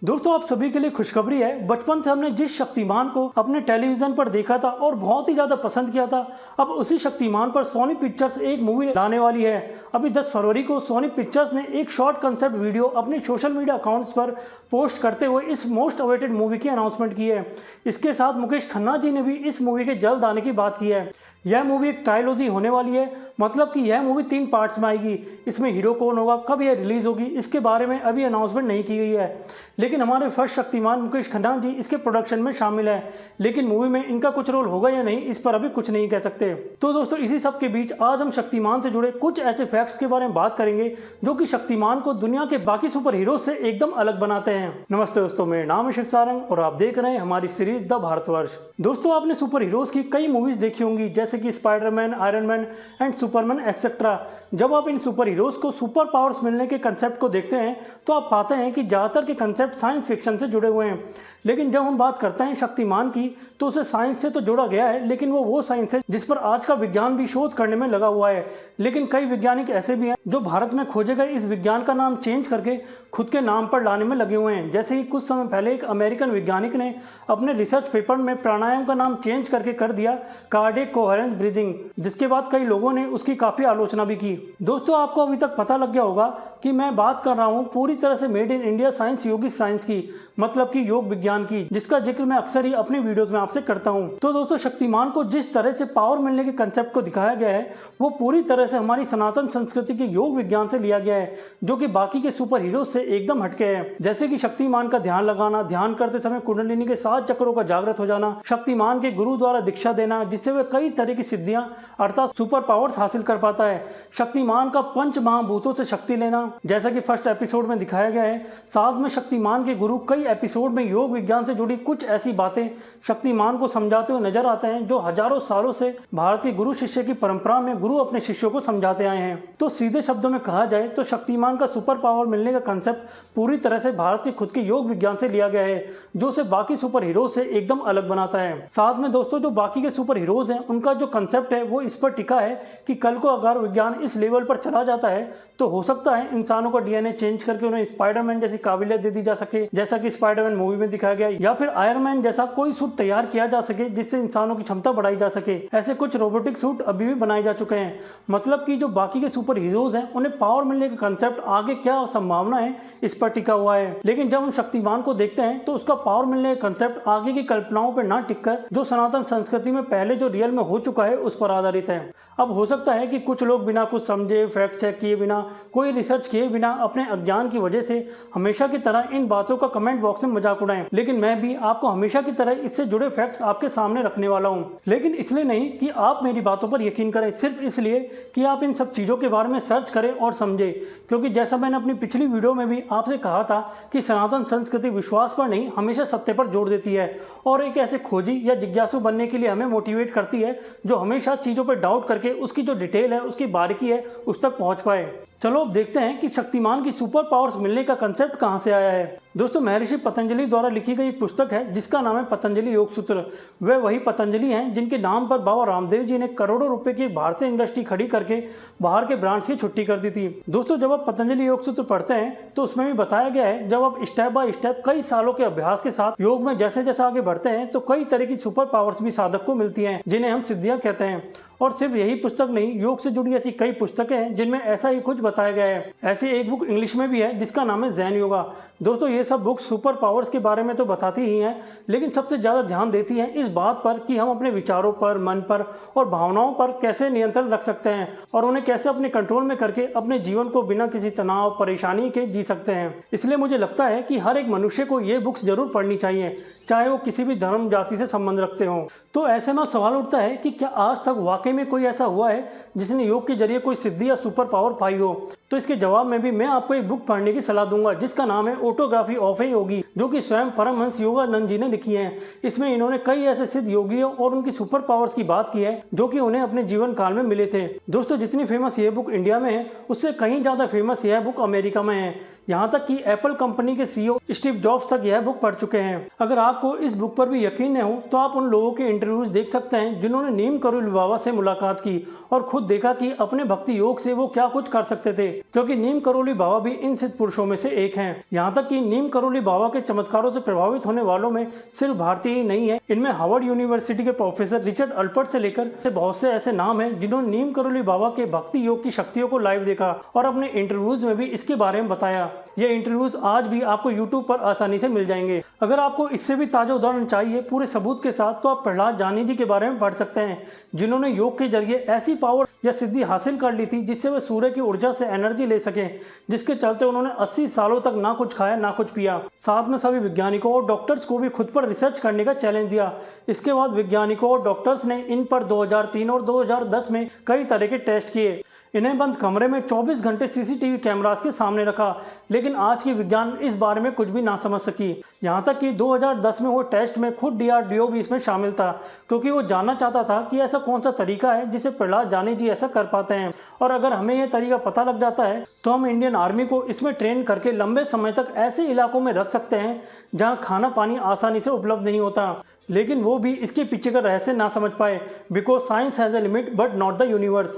दोस्तों आप सभी के लिए खुशखबरी है। बचपन से हमने जिस शक्तिमान को अपने टेलीविजन पर देखा था और बहुत ही ज्यादा पसंद किया था, अब उसी शक्तिमान पर सोनी पिक्चर्स एक मूवी लाने वाली है। अभी 10 फरवरी को सोनी पिक्चर्स ने एक शॉर्ट कंसेप्ट वीडियो अपने सोशल मीडिया अकाउंट्स पर पोस्ट करते हुए इस मोस्ट अवेटेड मूवी की अनाउंसमेंट की है। इसके साथ मुकेश खन्ना जी ने भी इस मूवी के जल्द आने की बात की है। यह मूवी एक ट्रायलॉजी होने वाली है, मतलब कि यह मूवी 3 पार्ट्स में आएगी। इसमें हीरो कौन होगा, कब यह रिलीज होगी, इसके बारे में अभी अनाउंसमेंट नहीं की गई है। लेकिन हमारे फर्स्ट शक्तिमान मुकेश खन्ना जी इसके प्रोडक्शन में शामिल है, लेकिन मूवी में इनका कुछ रोल होगा या नहीं, इस पर अभी कुछ नहीं कह सकते। तो दोस्तों इसी सब के बीच आज हम शक्तिमान से जुड़े कुछ ऐसे फैक्ट्स के बारे में बात करेंगे जो कि शक्तिमान को दुनिया के बाकी सुपर हीरो से एकदम अलग बनाते हैं। नमस्ते दोस्तों, मेरा नाम है शिव सारंग और आप देख रहे हैं हमारी सीरीज द भारतवर्ष। दोस्तों आपने सुपर हीरोज की कई मूवीज देखी होंगी, जैसे कि Spiderman, iron man and Superman etcetera. जब आप इन सुपर हीरोज को सुपर पावर्स मिलने के कंसेप्ट को देखते हैं तो आप पाते हैं कि ज़्यादातर के कंसेप्ट साइंस फिक्शन से जुड़े हुए हैं। लेकिन जब हम बात करते हैं शक्तिमान की तो उसे साइंस से तो जोड़ा गया है, लेकिन वो साइंस है जिस पर आज का विज्ञान भी शोध करने में लगा हुआ है। लेकिन कई वैज्ञानिक ऐसे भी हैं जो भारत में खोजे गए इस विज्ञान का नाम चेंज करके खुद के नाम पर लाने में लगे हुए हैं। जैसे कि कुछ समय पहले एक अमेरिकन वैज्ञानिक ने अपने रिसर्च पेपर में प्राणायाम का नाम चेंज करके कर दिया कार्डियक कोहेरेंस ब्रीदिंग, जिसके बाद कई लोगों ने उसकी काफ़ी आलोचना भी की। दोस्तों आपको अभी तक पता लग गया होगा कि मैं बात कर रहा हूँ पूरी तरह से made in India science, yogic science की, मतलब कि योग विज्ञान की, जिसका जिक्र मैं अक्सर ही अपने वीडियोस में आपसे करता हूँ। तो दोस्तों शक्तिमान को जिस तरह से पावर मिलने के कंसेप्ट को दिखाया गया है वो पूरी तरह से हमारी सनातन संस्कृति के योग विज्ञान से लिया गया है, जो कि बाकी के सुपर हीरो से एकदम हटके है। जैसे कि शक्तिमान का ध्यान लगाना, ध्यान करते समय कुंडलिनी के 7 चक्रों का जागृत हो जाना, शक्तिमान के गुरु द्वारा दीक्षा देना जिससे वह कई तरह की सिद्धियां अर्थात सुपर पावर्स हासिल कर पाता है, शक्तिमान का पंच महाभूतों से शक्ति लेना जैसा कि फर्स्ट एपिसोड में दिखाया गया है। साथ में शक्तिमान के गुरु कई एपिसोड में योग विज्ञान से जुड़ी कुछ ऐसी बातें शक्तिमान को समझाते हुए नजर आते हैं जो हजारों सालों से भारतीय गुरु शिष्य की परंपरा में गुरु अपने शिष्यों को समझाते आए हैं। तो सीधे शब्दों में कहा जाए तो शक्तिमान का सुपर पावर मिलने का कंसेप्ट पूरी तरह से भारत के खुद के योग विज्ञान से लिया गया है, जो उसे बाकी सुपर हीरो से एकदम अलग बनाता है। साथ में दोस्तों जो बाकी के सुपर हीरोज हैं उनका जो कंसेप्ट है वो इस पर टिका है कि कल को अगर विज्ञान इस लेवल पर चला जाता है तो हो सकता है इंसानों का डीएनए चेंज करके उन्हें स्पाइडरमैन जैसी काबिलियत दे दी जा सके, जैसा कि स्पाइडरमैन मूवी में दिखाया गया, या फिर आयरन मैन जैसा कोई सूट तैयार किया जा सके जिससे इंसानों की क्षमता बढ़ाई जा सके। ऐसे कुछ रोबोटिक सूट अभी भी बनाए जा चुके हैं। मतलब कि जो बाकी के सुपर हीरोज हैं उन्हें पावर मिलने का कंसेप्ट आगे क्या संभावना है इस पर टिका हुआ है। लेकिन जब हम शक्तिमान को देखते हैं तो उसका पावर मिलने का कंसेप्ट आगे की कल्पनाओं पर ना टिककर जो सनातन संस्कृति में पहले जो रियल में हो चुका है उस पर आधारित है। अब हो सकता है कि कुछ लोग बिना कुछ समझे, फैक्ट चेक किए बिना, कोई रिसर्च किए बिना अपने अज्ञान की वजह से हमेशा की तरह इन बातों का कमेंट बॉक्स में मजाक उड़ाएं, लेकिन मैं भी आपको हमेशा की तरह इससे जुड़े फैक्ट्स आपके सामने रखने वाला हूं। लेकिन इसलिए नहीं कि आप मेरी बातों पर यकीन करें, सिर्फ इसलिए कि आप इन सब चीज़ों के बारे में सर्च करें और समझें। क्योंकि जैसा मैंने अपनी पिछली वीडियो में भी आपसे कहा था कि सनातन संस्कृति विश्वास पर नहीं हमेशा सत्य पर जोर देती है और एक ऐसे खोजी या जिज्ञासु बनने के लिए हमें मोटिवेट करती है जो हमेशा चीज़ों पर डाउट करके उसकी जो डिटेल है, उसकी बारीकी है, उस तक पहुंच पाए। चलो अब देखते हैं कि शक्तिमान की सुपर पावर्स मिलने का कंसेप्ट कहां से आया है। दोस्तों महर्षि पतंजलि द्वारा लिखी गई एक पुस्तक है जिसका नाम है पतंजलि योग सूत्र। वे वही पतंजलि हैं जिनके नाम पर बाबा रामदेव जी ने करोड़ों रुपए की भारतीय इंडस्ट्री खड़ी करके बाहर के ब्रांड्स की छुट्टी कर दी थी। दोस्तों जब आप पतंजलि योग सूत्र पढ़ते हैं तो उसमें भी बताया गया है जब आप स्टेप बाय स्टेप कई सालों के अभ्यास के साथ योग में जैसे जैसे आगे बढ़ते हैं तो कई तरह की सुपर पावर्स भी साधक को मिलती हैं जिन्हें हम सिद्धियां कहते हैं। और सिर्फ यही पुस्तक नहीं, योग से जुड़ी ऐसी कई पुस्तकें हैं जिनमें ऐसा ही कुछ बताया गया है। ऐसी एक बुक इंग्लिश में भी है जिसका नाम है जैन योगा। दोस्तों ये सब बुक्स सुपर पावर्स के बारे में तो बताती ही हैं, लेकिन सबसे ज़्यादा ध्यान देती हैं इस बात पर कि हम अपने विचारों पर, मन पर और भावनाओं पर कैसे नियंत्रण रख सकते हैं और उन्हें कैसे अपने कंट्रोल में करके अपने जीवन को बिना किसी तनाव परेशानी के जी सकते हैं। इसलिए मुझे लगता है कि हर एक मनुष्य को ये बुक्स जरूर पढ़नी चाहिए, चाहे वो किसी भी धर्म जाति से संबंध रखते हों। तो ऐसे में सवाल उठता है कि क्या आज तक वाकई में कोई ऐसा हुआ है जिसने योग के जरिए कोई सिद्धि या सुपर पावर पाई हो? तो इसके जवाब में भी मैं आपको एक बुक पढ़ने की सलाह दूंगा जिसका नाम है ऑटोग्राफी ऑफ ए योगी, जो कि स्वयं परमहंस योगानंद जी ने लिखी है। इसमें इन्होंने कई ऐसे सिद्ध योगियों और उनकी सुपर पावर्स की बात की है जो कि उन्हें अपने जीवन काल में मिले थे। दोस्तों जितनी फेमस ये बुक इंडिया में है उससे कहीं ज़्यादा फेमस यह बुक अमेरिका में है, यहाँ तक कि एप्पल कंपनी के सीईओ स्टीव जॉब्स तक यह बुक पढ़ चुके हैं। अगर आपको इस बुक पर भी यकीन न हो तो आप उन लोगों के इंटरव्यूज देख सकते हैं जिन्होंने नीम करोली बाबा से मुलाकात की और खुद देखा कि अपने भक्ति योग से वो क्या कुछ कर सकते थे, क्योंकि नीम करोली बाबा भी इन सिद्ध पुरुषों में से एक हैं। यहाँ तक कि नीम करोली बाबा के चमत्कारों से प्रभावित होने वालों में सिर्फ भारतीय ही नहीं है, इनमें हार्वर्ड यूनिवर्सिटी के प्रोफेसर रिचर्ड अल्पर्ट से लेकर बहुत से ऐसे नाम हैं जिन्होंने नीम करोली बाबा के भक्ति योग की शक्तियों को लाइव देखा और अपने इंटरव्यूज में भी इसके बारे में बताया। ये इंटरव्यूज आज भी आपको यूट्यूब पर आसानी से मिल जाएंगे। अगर आपको इससे भी ताजा उदाहरण चाहिए पूरे सबूत के साथ तो आप प्रहलाद जानी जी के बारे में पढ़ सकते हैं, जिन्होंने योग के जरिए ऐसी पावर या सिद्धि हासिल कर ली थी जिससे वे सूर्य की ऊर्जा से एनर्जी ले सके, जिसके चलते उन्होंने 80 सालों तक ना कुछ खाया ना कुछ पिया। साथ में सभी वैज्ञानिकों और डॉक्टर्स को भी खुद पर रिसर्च करने का चैलेंज दिया। इसके बाद वैज्ञानिकों और डॉक्टर्स ने इन पर 2003 और 2010 में कई तरह के टेस्ट किए। इन्हें बंद कमरे में 24 घंटे सीसीटीवी कैमरास के सामने रखा, लेकिन आज की विज्ञान इस बारे में कुछ भी ना समझ सकी। यहाँ तक कि 2010 में वो टेस्ट में खुद DRDO भी इसमें शामिल था, क्योंकि वो जानना चाहता था कि ऐसा कौन सा तरीका है जिसे प्रहलाद जानी जी ऐसा कर पाते हैं, और अगर हमें यह तरीका पता लग जाता है तो हम इंडियन आर्मी को इसमें ट्रेन करके लंबे समय तक ऐसे इलाकों में रख सकते हैं जहाँ खाना पानी आसानी से उपलब्ध नहीं होता। लेकिन वो भी इसके पीछे का रहस्य ना समझ पाए, because science has a limit but not the universe.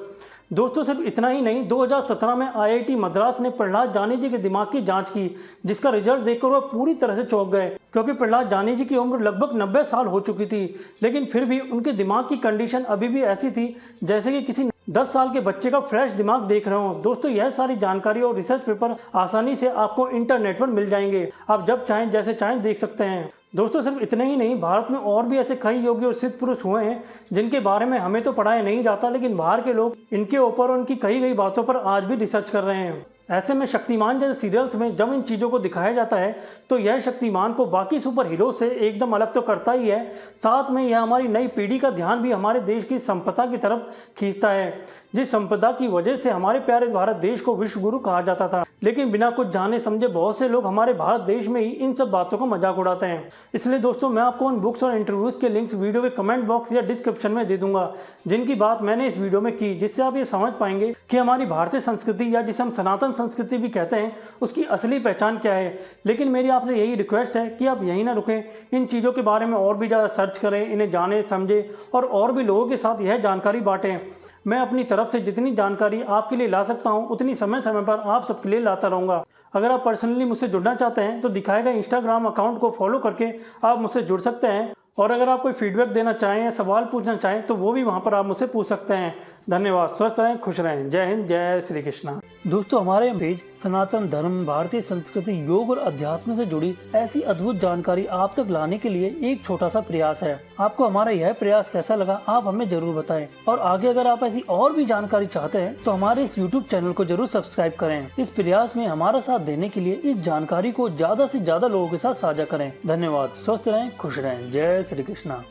दोस्तों सिर्फ इतना ही नहीं, 2017 में IIT मद्रास ने प्रहलाद जानी जी के दिमाग की जांच की, जिसका रिजल्ट देखकर वह पूरी तरह से चौंक गए, क्योंकि प्रहलाद जानी जी की उम्र लगभग 90 साल हो चुकी थी, लेकिन फिर भी उनके दिमाग की कंडीशन अभी भी ऐसी थी जैसे कि किसी 10 साल के बच्चे का फ्रेश दिमाग देख रहे हो। दोस्तों यह सारी जानकारी और रिसर्च पेपर आसानी से आपको इंटरनेट पर मिल जाएंगे, आप जब चाहें जैसे चाहें देख सकते हैं। दोस्तों सिर्फ इतने ही नहीं, भारत में और भी ऐसे कई योगी और सिद्ध पुरुष हुए हैं जिनके बारे में हमें तो पढ़ाया नहीं जाता, लेकिन बाहर के लोग इनके ऊपर और उनकी कही गई बातों पर आज भी रिसर्च कर रहे हैं। ऐसे में शक्तिमान जैसे सीरियल्स में जब इन चीज़ों को दिखाया जाता है तो यह शक्तिमान को बाकी सुपर हीरो से एकदम अलग तो करता ही है, साथ में यह हमारी नई पीढ़ी का ध्यान भी हमारे देश की संपदा की तरफ खींचता है, जिस संपदा की वजह से हमारे प्यारे भारत देश को विश्व गुरु कहा जाता था। लेकिन बिना कुछ जाने समझे बहुत से लोग हमारे भारत देश में ही इन सब बातों का मजाक उड़ाते हैं। इसलिए दोस्तों मैं आपको उन बुक्स और इंटरव्यूज के लिंक्स वीडियो के कमेंट बॉक्स या डिस्क्रिप्शन में दे दूंगा, जिनकी बात मैंने इस वीडियो में की, जिससे आप ये समझ पाएंगे कि हमारी भारतीय संस्कृति या जिसे हम सनातन संस्कृति भी कहते हैं उसकी असली पहचान क्या है। लेकिन मेरी आपसे यही रिक्वेस्ट है कि आप यहीं ना रुकें, इन चीज़ों के बारे में और भी ज़्यादा सर्च करें, इन्हें जाने समझें और भी लोगों के साथ यह जानकारी बांटें। मैं अपनी तरफ से जितनी जानकारी आपके लिए ला सकता हूं उतनी समय समय पर आप सबके लिए लाता रहूँगा। अगर आप पर्सनली मुझसे जुड़ना चाहते हैं तो दिखाए गए इंस्टाग्राम अकाउंट को फॉलो करके आप मुझसे जुड़ सकते हैं, और अगर आप कोई फीडबैक देना चाहें या सवाल पूछना चाहें तो वो भी वहाँ पर आप मुझसे पूछ सकते हैं। धन्यवाद। स्वस्थ रहें, खुश रहें। जय हिंद, जय श्री कृष्णा। दोस्तों हमारे पेज सनातन धर्म, भारतीय संस्कृति, योग और अध्यात्म से जुड़ी ऐसी अद्भुत जानकारी आप तक लाने के लिए एक छोटा सा प्रयास है। आपको हमारा यह प्रयास कैसा लगा आप हमें जरूर बताएं, और आगे अगर आप ऐसी और भी जानकारी चाहते हैं तो हमारे इस YouTube चैनल को जरूर सब्सक्राइब करें। इस प्रयास में हमारा साथ देने के लिए इस जानकारी को ज्यादा से ज्यादा लोगों के साथ साझा करें। धन्यवाद। स्वस्थ रहें, खुश रहें। जय श्री कृष्णा।